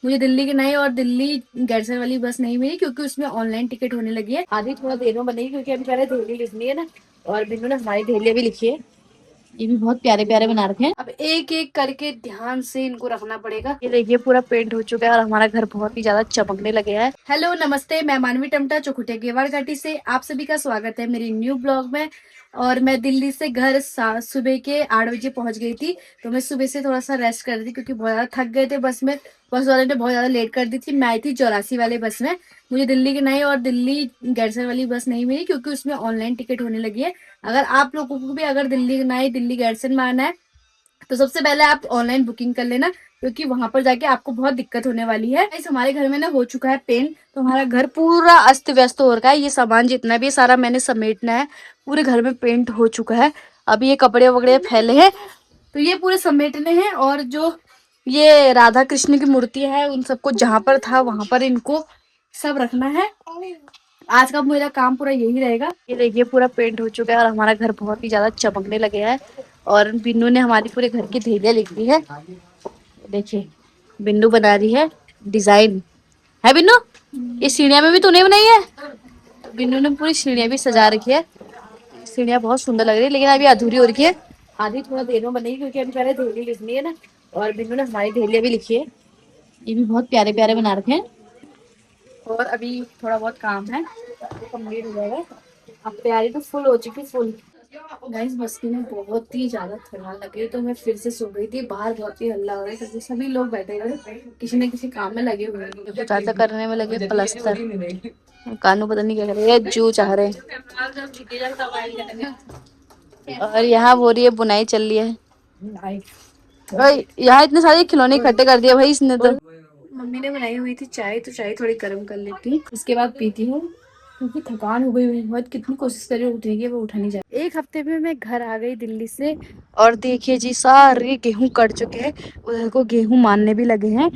मुझे दिल्ली की नई और दिल्ली गैरसैंण वाली बस नहीं मिली क्योंकि उसमें ऑनलाइन टिकट होने लगी है। आधी थोड़ा देर में बनेगी क्योंकि अभी पहले धेली लिखनी है ना। और बिन्नू ने हमारी धेलिया भी लिखी है। ये भी बहुत प्यारे प्यारे बना रखे हैं। अब एक एक करके ध्यान से इनको रखना पड़ेगा। ये देखिए पूरा पेंट हो चुका है और हमारा घर बहुत ही ज्यादा चमकने लगे है। हेलो नमस्ते, मैं मानवी टमटा चौखुटिया गेवाड़ घाटी से आप सभी का स्वागत है मेरी न्यू ब्लॉग में। और मैं दिल्ली से घर सुबह के 8 बजे पहुंच गई थी। तो मैं सुबह से थोड़ा सा रेस्ट कर रही थी क्योंकि बहुत ज्यादा थक गए थे बस में। बस वाले ने बहुत ज्यादा लेट कर दी थी। मैं आई थी 84 वाले बस में। मुझे दिल्ली की नई और दिल्ली गैरसैंण वाली बस नहीं मिली क्योंकि उसमें ऑनलाइन टिकट होने लगी है। अगर आप लोगों को भी अगर दिल्ली की नई दिल्ली गैरसैंण में आना है तो सबसे पहले आप ऑनलाइन बुकिंग कर लेना क्योंकि वहां पर जाके आपको बहुत दिक्कत होने वाली है। इस हमारे घर में ना हो चुका है पेंट, तो हमारा घर पूरा अस्त व्यस्त हो रखा है। ये सामान जितना भी सारा मैंने समेटना है। पूरे घर में पेंट हो चुका है। अभी ये कपड़े वगड़े फैले हैं तो ये पूरे समेटने हैं। और जो ये राधा कृष्ण की मूर्ति है उन सबको जहां पर था वहां पर इनको सब रखना है। आज का मेरा काम पूरा यही रहेगा। ये देखिए पूरा पेंट हो चुका है और हमारा घर बहुत ही ज्यादा चमकने लगे है। और बिन्नू ने हमारी पूरे घर की धेलिया लिख दी है। देखिए बिन्नू बना रही है डिजाइन। है बिन्नू? ये सीढ़ियां में भी तूने बनाई है? बिन्नू ने पूरी सीढ़ियां भी सजा रखी है। सीढ़ियां बहुत सुंदर लग रही है लेकिन अभी अधूरी हो रखी है। आधी थोड़ा देर में बनेगी क्योंकि अभी पहले धेली लिखनी है ना। और बिन्नू ने हमारी धेलिया भी लिखी है। ये भी बहुत प्यारे प्यारे बना रखे हैं। और अभी थोड़ा बहुत काम है तो कंप्लीट हो जाएगा। अब तैयारी तो फुल हो चुकी, फुल। गाइस बस की ना बहुत ही ज्यादा थकान लगी तो मैं फिर से सो गई थी। बाहर बहुत ही हल्ला हो रहा है क्योंकि सभी लोग बैठे हुए किसी न किसी काम में लगे हुए हैं। कुछ ऐसा करने में लगे प्लस्तर। कानू पता नहीं क्या कर रहे हैं, जू चाह रहे हैं। और यहाँ हो रही है बुनाई चल रही है भाई। यहाँ इतने सारे खिलौने इकट्ठे कर दिए भाई इसने तो। मम्मी ने बनाई हुई थी चाय, तो चाय थोड़ी गर्म कर लेती हूँ उसके बाद पीती हूँ क्योंकि थकान हो गई हुई बहुत। कितनी कोशिश करी उठने की वो उठा नहीं जा। एक हफ्ते में मैं घर आ गई दिल्ली से। और देखिए जी सारे गेहूं कट चुके हैं। उधर को गेहूं मारने भी लगे हैं।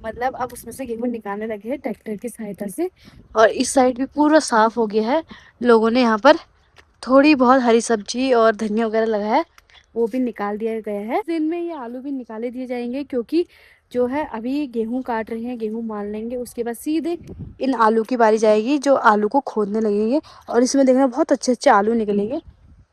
मतलब अब उसमें से गेहूं निकालने लगे हैं ट्रैक्टर की सहायता से। और इस साइड भी पूरा साफ हो गया है। लोगों ने यहाँ पर थोड़ी बहुत हरी सब्जी और धनिया वगैरह लगाया है, वो भी निकाल दिया गया है। दिन में ये आलू भी निकाले दिए जाएंगे क्योंकि जो है अभी गेहूं काट रहे हैं, गेहूं मान लेंगे उसके बाद सीधे इन आलू की बारी जाएगी जो आलू को खोदने लगेंगे। और इसमें देखना बहुत अच्छे अच्छे आलू निकलेंगे।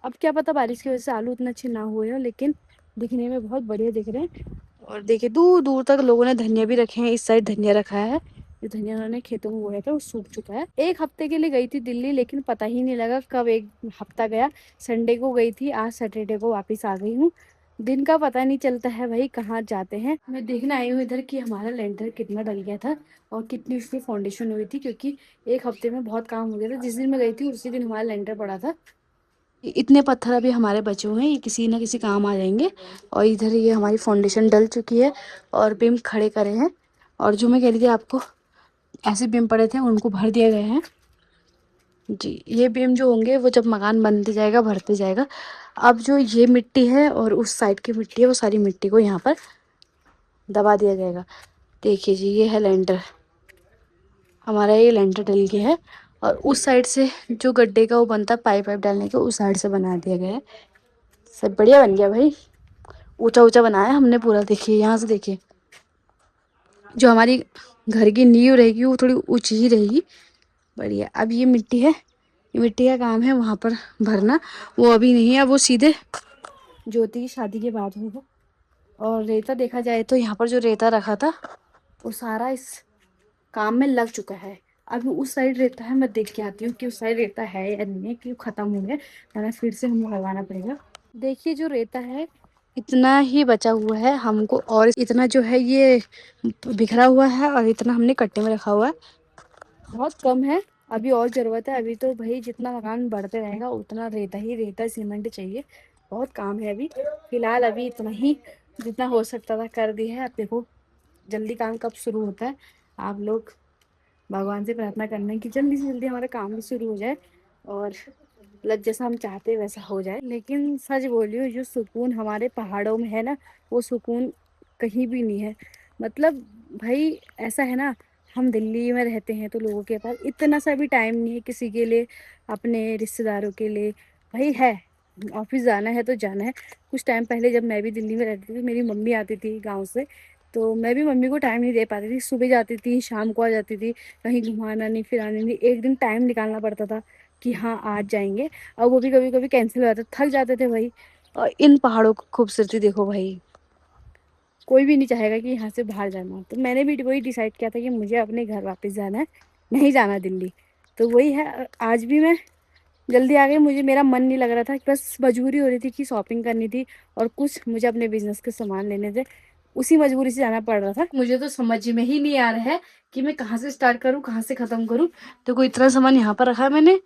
अब क्या पता बारिश की वजह से आलू उतना अच्छे ना हुए हो, लेकिन दिखने में बहुत बढ़िया दिख रहे हैं। और देखिए दूर दूर तक लोगों ने धनिया भी रखे हैं। इस साइड धनिया रखा है। जो धनिया उन्होंने खेतों में बोया था वो सूख चुका है। एक हफ्ते के लिए गई थी दिल्ली लेकिन पता ही नहीं लगा कब एक हफ्ता गया। संडे को गई थी, आज सैटरडे को वापस आ गई हूँ। दिन का पता नहीं चलता है भाई कहाँ जाते हैं। मैं देखने आई हूँ इधर कि हमारा लेंटर कितना डल गया था और कितनी उसकी फाउंडेशन हुई थी क्योंकि एक हफ्ते में बहुत काम हो गया था। जिस दिन मैं गई थी उसी दिन हमारा लेंटर पड़ा था। इतने पत्थर अभी हमारे बचे हुए हैं, ये किसी ना किसी काम आ जाएंगे। और इधर ये हमारी फाउंडेशन डल चुकी है और बीम खड़े करे हैं। और जो मैं कह रही थी आपको ऐसे बीम पड़े थे उनको भर दिया गया है जी। ये बीम जो होंगे वो जब मकान बनते जाएगा भरते जाएगा। अब जो ये मिट्टी है और उस साइड की मिट्टी है वो सारी मिट्टी को यहाँ पर दबा दिया जाएगा। देखिए जी ये है लेंटर। हमारा ये लेंटर डल गया है। और उस साइड से जो गड्ढे का वो बनता है पाइप वाइप डालने के, उस साइड से बना दिया गया है। सब बढ़िया बन गया भाई। ऊंचा ऊंचा बनाया हमने पूरा। देखिए यहाँ से देखिए जो हमारी घर की नींव रहेगी वो थोड़ी ऊंची ही रहेगी। बढ़िया। अब ये मिट्टी है, ये मिट्टी का काम है वहाँ पर भरना। वो अभी नहीं है, वो सीधे ज्योति की शादी के बाद होगा। और रेता देखा जाए तो यहाँ पर जो रेता रखा था वो सारा इस काम में लग चुका है। अभी उस साइड रेता है, मैं देख के आती हूँ कि उस साइड रेता है या नहीं है, कि खत्म हो गया वरना फिर से हमें लगाना पड़ेगा। देखिए जो रेता है इतना ही बचा हुआ है हमको, और इतना जो है ये बिखरा हुआ है और इतना हमने कट्टे में रखा हुआ है। बहुत कम है, अभी और ज़रूरत है। अभी तो भाई जितना मकान बढ़ते रहेगा उतना रेता ही रेता सीमेंट चाहिए। बहुत काम है अभी। फिलहाल अभी इतना ही जितना हो सकता था कर दिया है। अब देखो जल्दी काम कब शुरू होता है। आप लोग भगवान से प्रार्थना करना है कि जल्दी से जल्दी हमारा काम भी शुरू हो जाए और मतलब जैसा हम चाहते हैं वैसा हो जाए। लेकिन सच बोलियो जो सुकून हमारे पहाड़ों में है ना, वो सुकून कहीं भी नहीं है। मतलब भाई ऐसा है ना, हम दिल्ली में रहते हैं तो लोगों के पास इतना सा भी टाइम नहीं है किसी के लिए, अपने रिश्तेदारों के लिए। भाई है, ऑफिस जाना है तो जाना है। कुछ टाइम पहले जब मैं भी दिल्ली में रहती थी, मेरी मम्मी आती थी गाँव से, तो मैं भी मम्मी को टाइम नहीं दे पाती थी, सुबह जाती थी शाम को आ जाती थी, कहीं घुमाना नहीं फिराना नहीं, एक दिन टाइम निकालना पड़ता था कि हाँ आज जाएंगे। और वो भी कभी कभी कैंसिल हो जाता, थक जाते थे भाई। और इन पहाड़ों की खूबसूरती देखो भाई, कोई भी नहीं चाहेगा कि यहाँ से बाहर जाना। तो मैंने भी वही डिसाइड किया था कि मुझे अपने घर वापस जाना है, नहीं जाना दिल्ली। तो वही है, आज भी मैं जल्दी आ गई, मुझे मेरा मन नहीं लग रहा था, बस मजबूरी हो रही थी कि शॉपिंग करनी थी और कुछ मुझे अपने बिजनेस के सामान लेने थे, उसी मजबूरी से जाना पड़ रहा था। मुझे तो समझ में ही नहीं आ रहा है कि मैं कहाँ से स्टार्ट करूँ कहाँ से खत्म करूँ। तो कोई इतना सामान यहाँ पर रखा है मैंने,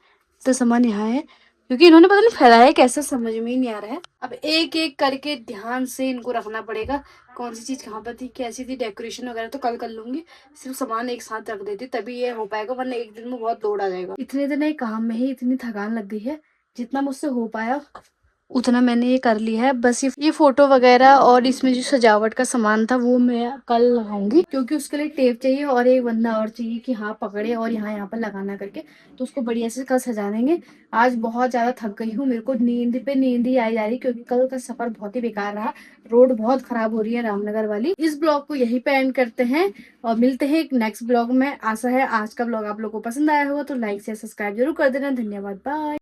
तो सामान यहाँ है, क्योंकि इन्होंने पता नहीं फैलाया है कैसे, समझ में ही नहीं आ रहा है। अब एक एक करके ध्यान से इनको रखना पड़ेगा, कौन सी चीज कहाँ पर थी कैसी थी। डेकोरेशन वगैरह तो कल कर लूंगी, सिर्फ सामान एक साथ रख देती तभी ये हो पाएगा, वरना एक दिन में बहुत लोड आ जाएगा। इतने दिन एक काम में ही इतनी थकान लग गई है, जितना मुझसे हो पाया उतना मैंने ये कर लिया है। बस ये फोटो वगैरह और इसमें जो सजावट का सामान था वो मैं कल लगाऊंगी, क्योंकि उसके लिए टेप चाहिए और एक बंदा और चाहिए कि हाँ पकड़े और यहाँ यहाँ पर लगाना करके, तो उसको बढ़िया से कल सजा देंगे। आज बहुत ज्यादा थक गई हूँ, मेरे को नींद पे नींद ही आई जा रही, क्योंकि कल का सफर बहुत ही बेकार रहा। रोड बहुत खराब हो रही है रामनगर वाली। इस ब्लॉग को यहीं पे एंड करते हैं और मिलते हैं एक नेक्स्ट ब्लॉग में। आशा है आज का ब्लॉग आप लोगों को पसंद आया होगा, तो लाइक से सब्सक्राइब जरूर कर देना। धन्यवाद, बाय।